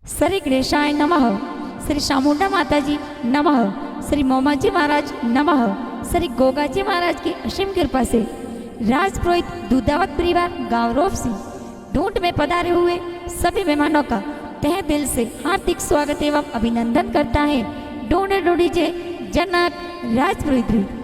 श्री गणेशाय नमः। श्री चामुंडा माता जी नमः। श्री मोमाजी महाराज नमः। श्री गोगाजी महाराज की असीम कृपा से राजपुरोहित दूधावत परिवार गांव रोपसी ढूंढ में पधारे हुए सभी मेहमानों का तहे दिल से हार्दिक स्वागत एवं अभिनंदन करता है ढूंढे ढूंढीजे जनक राजपुरोहित।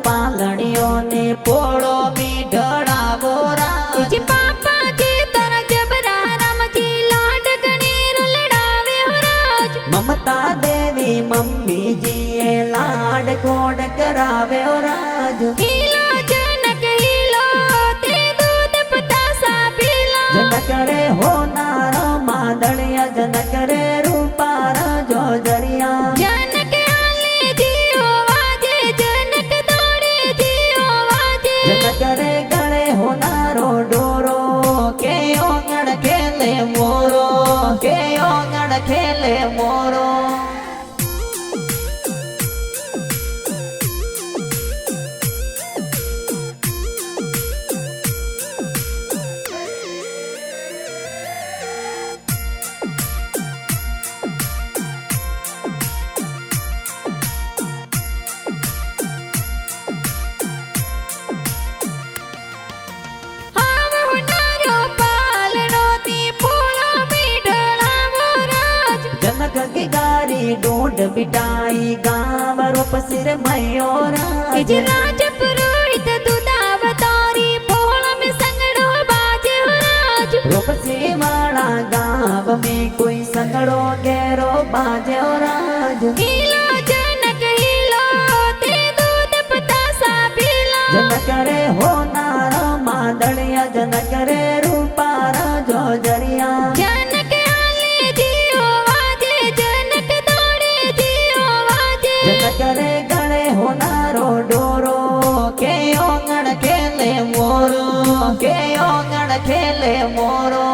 पालड़ियों ने पोड़ो में ढड़ावो राज पापा जी तारा जबरा राम जी लाड गणेर लड़ावे हो राज। ममता देवी मम्मी जी ये लाड कोड करावे हो राज। हीलो जनक हीलो ते दूध पतासा पीला जनक रे हो नारो मादड़िया जनक रे रूपारा जो जरिया जनक आले जियो वाजे जनक दौड़े जियो वाजे जनक रे गले हो नारो डोरो के ओंगण खेले मोरो के ओंगण खेले मोरो। जनक की गारी ढूंढ बिटाई गाँव रूप सिर मयोरा राजपुरोहित दूधावतारी पोल में संगड़ो बाजे हो राज। रूप से वाला गाँव में कोई संगड़ो गैरो बाजे हो राज। हीलो जनक हीलो ते दूध पतासा पीला जनक रे हो नारा मादड़िया जनक रे रूपारा जो जरिया जनक आले जियो वाजे जनक दौड़े जियो वाजे जनक रे गले हो नारो डोरो के ओंगण खेले मोरो के ओंगण खेले मोरो।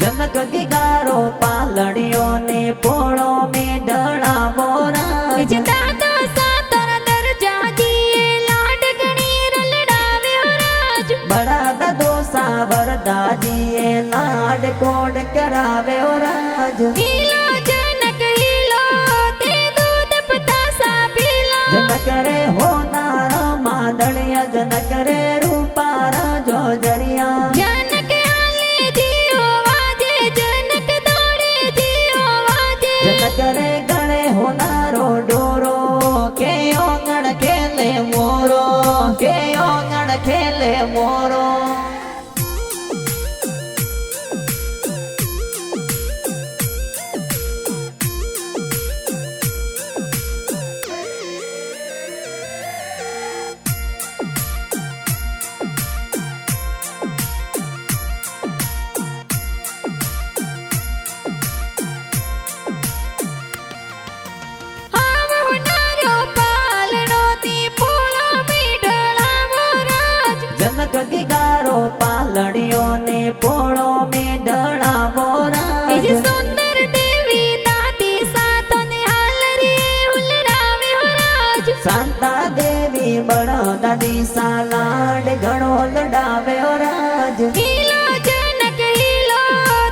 जनक की गारो पालड़ियों ने पोड़ो में ढड़ावो राज। दादा सातर दर्जा दिए लाड गणेर लड़ावे हो राज। बड़ा ददो सावर दादिए लाड कोड करावे हो राज। हीलो जनक हीलो ते दूध पतासा पीला जनक रे हो नारा मादड़िया जनक रे रूपारा जो जरिया जनक आले जियो वाजे जनक दौड़े जियो वाजे जनक रे गले हो नारो डोरो के ओंगण खेले मोरो के ओंगण खेले मोरो। जनक की गारो पालड़ियों ने पोड़ो में ढड़ावो राज। सुंदर देवी दादी सातों ने हालरी उलड़ावे हो राज। शांता देवी बड़ा दादी सा लाड घड़ो लड़ावे हो राज। हीलो जनक हीलो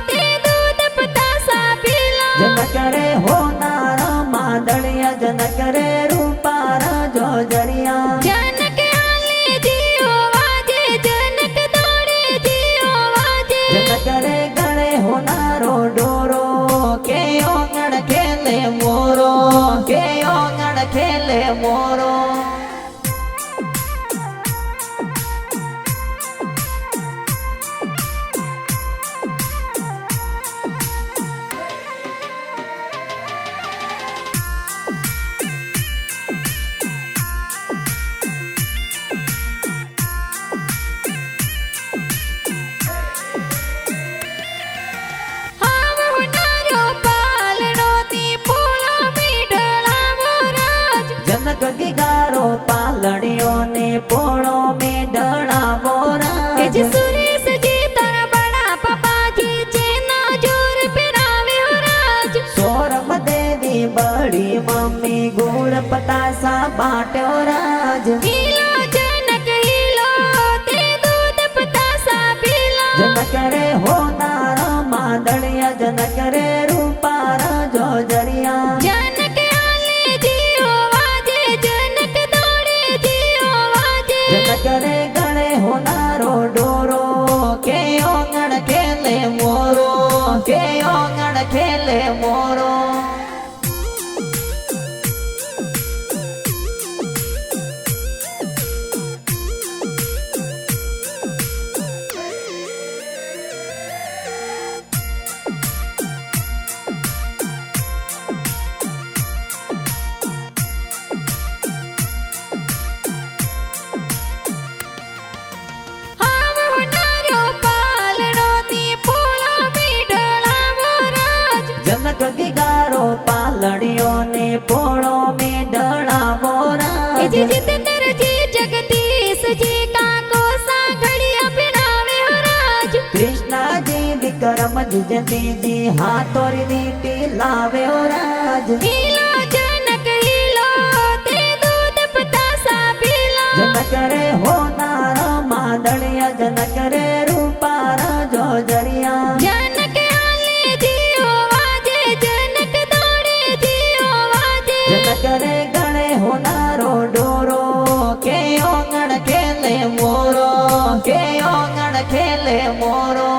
ते दूध पतासा पीला जनक रे हो नारा मादड़िया जनक रे रूपारा जो जरिया जनक आले जियो वाजे जनक दौड़े जियो वाजे जनक रे गले हो नारो डोरो के ओंगण खेले मोरो ખેલે મોરો જનક ગીગારો પાલણીઓ ને પોળો મેઢણાવો રાજ સુરેશ જી તારા બડા પપ્પાજી જેના જોર પહેરાવે હો રાજ સોરમ દેવી બડી મમ્મી ગોળ પતાસા બાટ્યો રાજ હીલો જનક હીલો તે દૂધ પતાસા પીલો જનક રે હોનાર માદળિયા જનક રે રૂપાર જોજરિયા જનક આલે જીઓ વાજે જનક દોડે જીઓ વાજે જનક રે ગણે હોનારો ડોરો કે ઓંગણ ખેલે મોરો કે ઓંગણ ખેલે મોરો જનક ગીગારો પાલણીઓ ને પોળો મેઢણાવો રાજ જીતેન્દ્ર જી જગદીશ જી કાકો સાંઘડિયા પહેરાવે હો રાજ કૃષ્ણાજી વિક્રમ જીજતીજી હાથોરી દીટી લાવે ઓ રાજ હીલો જનક હીલો તે દૂધ પતાસા પીલો જનક રે હોનાર માદળિયા જનક રે રૂપાર જોજરિયા જનક આલે જીઓ વાજે જનક દોડે જીઓ વાજે જનક રે ગણે હોનારો ડોરો કે ઓંગણ ખેલે મોરો કે ઓંગણ ખેલે મોરો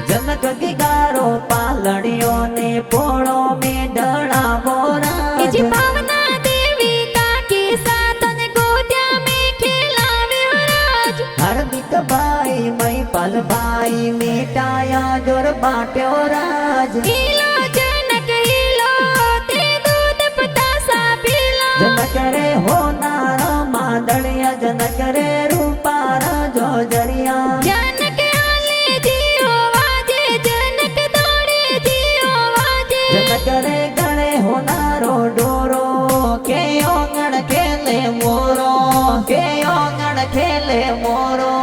જનક ગીગારો પાલણીઓ ને પોળો મેઢણાવો રાજ ભાવના દેવી કાકી સાતન ગોત્યા મેં ખેલાવે હો રાજ હાર્દિક ભાઈ મહિપાલ ભાઈ મીઠાયા જોર બાટ્યો રાજ હીલો જનક હીલો તે દૂધ પતાસા પીલો જનક રે હોનાર માદળિયા જનક રે રૂપાર જોજરિયા જનક આલે જીઓ વાજે જનક દોડે જીઓ વાજે જનક રે ગણે હોનારો ડોરો કે ઓંગણ ખેલે મોરો કે ઓંગણ ખેલે મોરો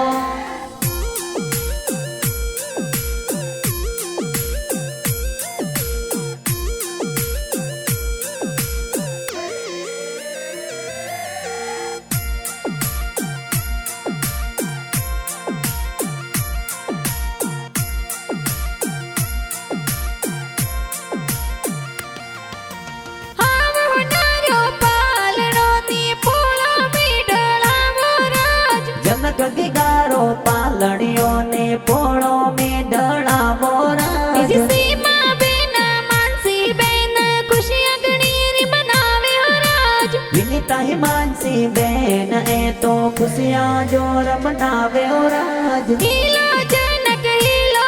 જનક ગીગારો પાલણીઓ ને પોળો મેઢણાવો રાજ સીમા બેન માનસી બેન ખુશિયા ગણીરી મનાવે હો રાજ વિનિતા હિમાંસી બેન એ તો ખુશિયા જોર મનાવે ઓ રાજ હીલો જનક હીલો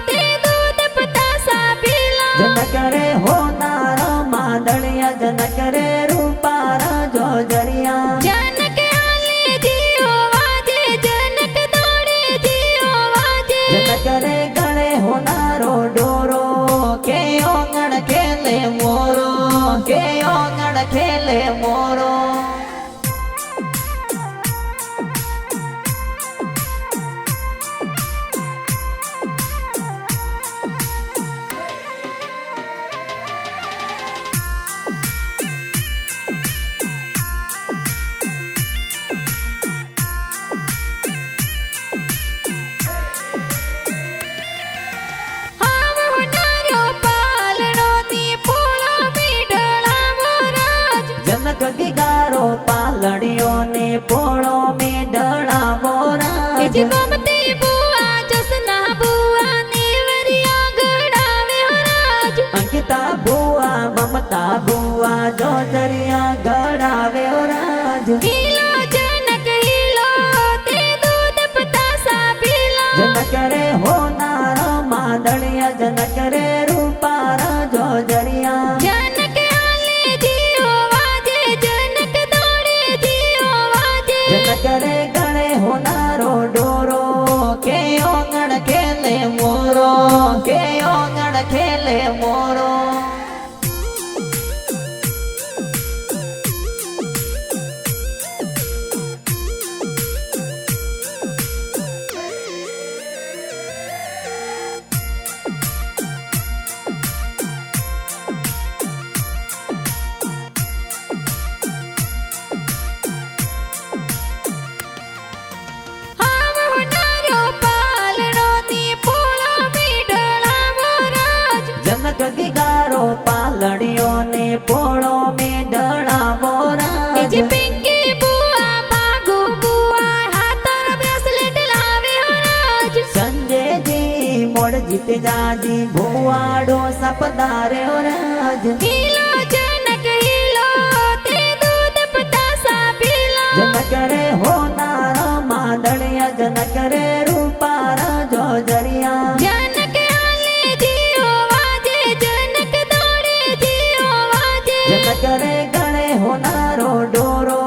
તે દૂધ પતાસા પીલો જનક રે હોનાર માદળિયા જનક રે રૂપાર જોજરિયા જનક આલે જીઓ વાજે જનક દોડે જીઓ વાજે જનક રે ગણે હોનારો ડોરો કે ઓંગણ ખેલે મોરો કે ઓંગણ ખેલે મોરો जनक गिगारो पालड़ियों ने पोड़ो में डड़ावो राज गोमती बुआ जसना बुआ नेवरिया गड़ावे हो राज अंकिता बुआ ममता बुआ जोजरिया गड़ावे हो राज हीलो जनक हीलो ते दूध पतासा पीलो जनक रे होनारो मादड़िया जनक रे रूपारा जोजरिया जनक आले जियो वाजे जनक दौड़े जियो वाजे जनक रे गणे होनारो डोरो के ओंगण खेले मोरो के ओंगण खेले मोरो हाव होनारो पालड़ो नी पोळो मीडळावो राज जनक गिगारो पालड़ियों ने पोड़ो में डड़ावो राज जी पिंकी बुआ भागु बुआ हाथर ब्रेसलेट लावे हो राज संजय जी मोड़ जीत जाजी भुआड़ो सपदारे हो राज हीलो जनक हीलो ते दूध पतासा पीलो जनक रे होनारो मादड़िया जनक रे रूपारा जोजरिया जनक आले जियो वाजे जनक दौड़े जियो वाजे जनक रे गणे होनारो डोरो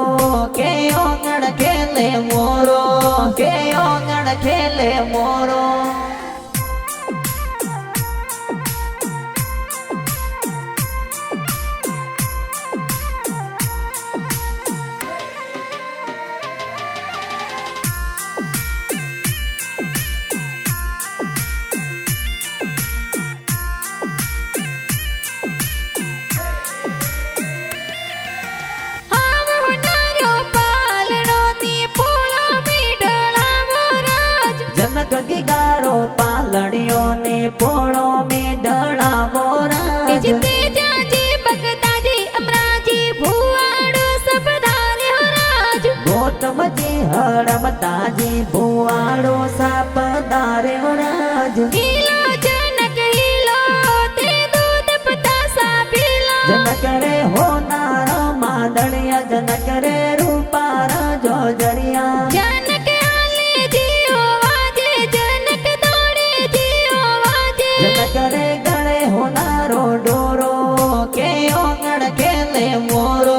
के ओंगण खेले मोरो के ओंगण खेले मोरो हाव होनारो पालड़ो नी पोळो मीडळावो राज जनक गिगारो पालड़ियों ने पोड़ो में डड़ावो राज जिते जाजी बगदाजी अमराजी भुआड़ो सब धारे हो राज गौतम जी हड़मता जी भुआड़ो सापदारे हो राज हीलो जनक हीलो ते दूध पतासा पीलो जनक रे होनारो मादड़िया जनक रे रूपारा जोजरिया जनक आले जियो वाजे जनक दौड़े जियो वाजे जनक रे गणे होनारो डोरो के ओंगण खेले मोरो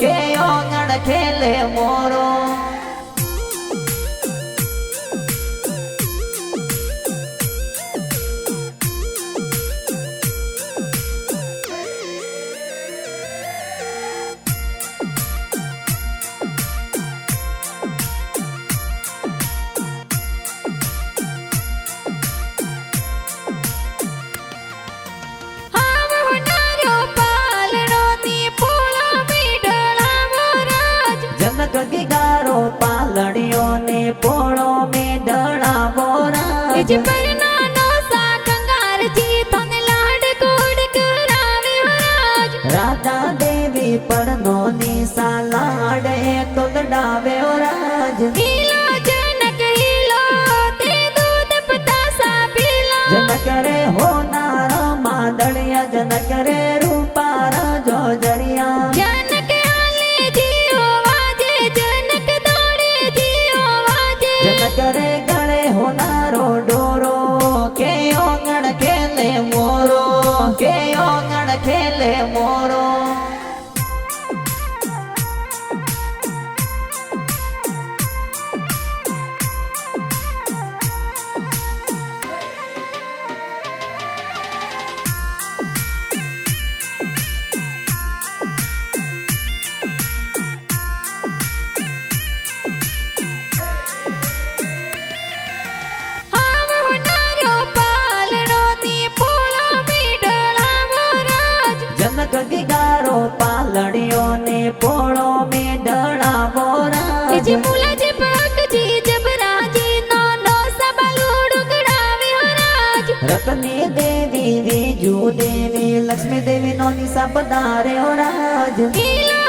के ओंगण खेले मोरो हाव होनारो पालड़ो नी पोळो मीडळावो राज जनक गिगारो पालड़ियों ने पोड़ो में डड़ावो राज जी परनानो सा कंगार जी तने लाड कोड करावे हो राज राधा देवी पड़नो निसा लाडे तो डावे हो राज हीलो जनक हीलो ते दूध पतासा पीलो जनक रे होनारो मादड़िया जनक रे रूपारा जोजरिया जनक आले जियो वाजे जनक दौड़े जियो वाजे जनक रे गणे होनारो डोरो के ओंगण खेले मोरो के ओंगण खेले मोरो हाव होनारो पालड़ो नी पोळो मीडळावो राज जनक गिगारो पालड़ियों ने पोड़ो में डड़ावो राज जी मुला जी पाक जी जबराजी नो नो सबलूड़ गड़ावे हो राज रत्नी देवी विजू देवी लक्ष्मी देवी नो निसा पधारे हो राज हीलो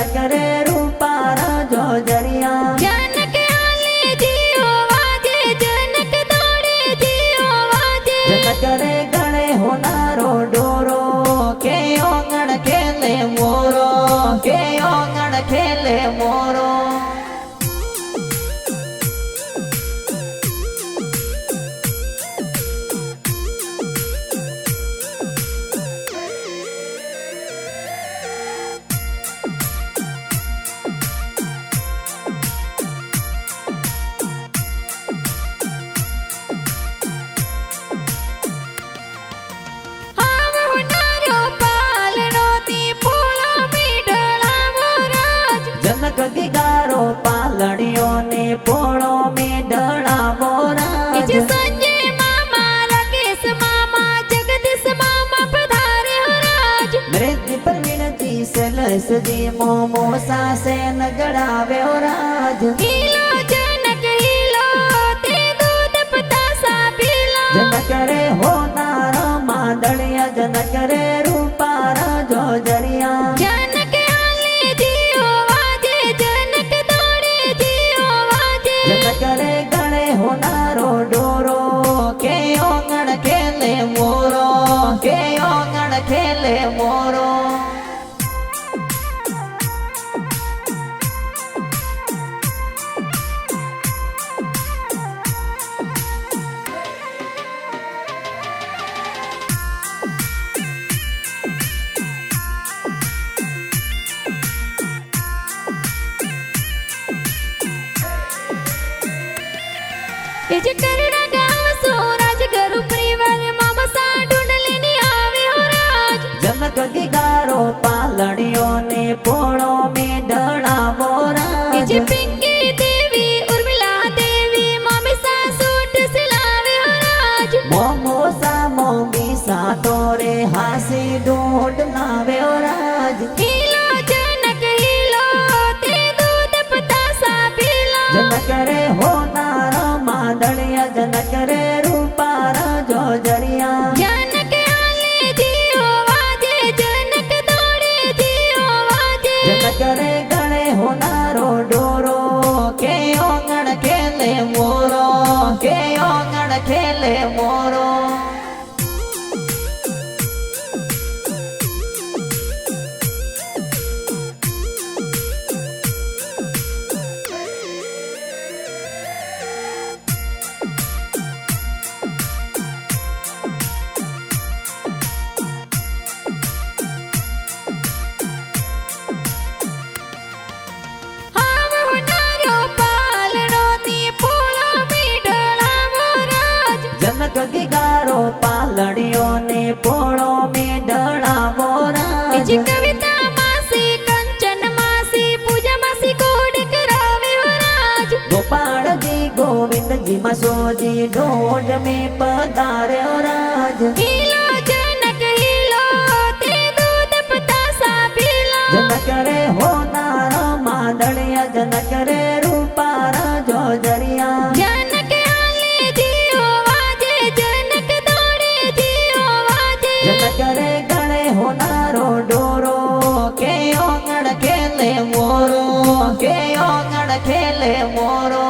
जनक रे रूपारा जोजरिया जनक आले जियो वाजे जनक दौड़े जियो वाजे जनक रे गणे होनारो डोरो के ओंगण खेले मोरो के ओंगण खेले मोरो આવ હોનારો પાલનો તી પોળો મીઠળાવો રાજ जनक दिगारो पालड़ियों ने पोड़ो में डड़ावो राज इज संजय मामा राकेश मामा जगदीश मामा पधारे हो राज मृत्यु पर विनती सलस जी मोमो सासे न गड़ावे हो राज हीलो जनक हीलो ते दूध पतासा पीलो जनक रे होनारो मादड़िया जनक रे रूपारा जोजरिया जनक आले जियो वाजे जनक दौड़े जियो वाजे जनक रे गणे होनारो डोरो के ओंगण खेले मोरो के ओंगण खेले मोरो इज करड़ा गाँव सो राज गरु परिवार मामा सा ढूंढले नी आवे हो राज जनक दिगारो पालड़ियों ने पोड़ो में डड़ावो इज राज पिंकी देवी उर्मिला देवी मामी सा सूट सिलावे हो राज मोमो सा मोमी सा तोरे हासी ढूंढ लावे हो राज हीलो जनक हीलो ते दूध पतासा पीलो जनक रे होनारो मादड़िया जनक रे रूपारा जोजरिया जनक आले जियो वाजे जनक दौड़े जियो वाजे जनक रे गणे होनारो डोरो के ओंगण खेले मोरो के ओंगण खेले मोरो આવ હોનારો પાલનો તી પોળો મીઠળાવો રાજ जनक दिगारो पालड़ियों ने पोड़ो में डड़ावो राज इज कविता मासी कंचन मासी पूजा मासी कोड करावे हो राज गोपाल जी गोविंद जी मसोजी ढोंड में पधारे हो राज हीलो जनक हीलो ते दूध पतासा पीलो जनक रे होनारो मादड़िया जनक रे रूपारा जोजरिया जनक आले जियो वाजे जनक दौड़े जियो वाजे जनक रे गणे होनारो डोरो के ओंगण खेले मोरो के ओंगण खेले मोरो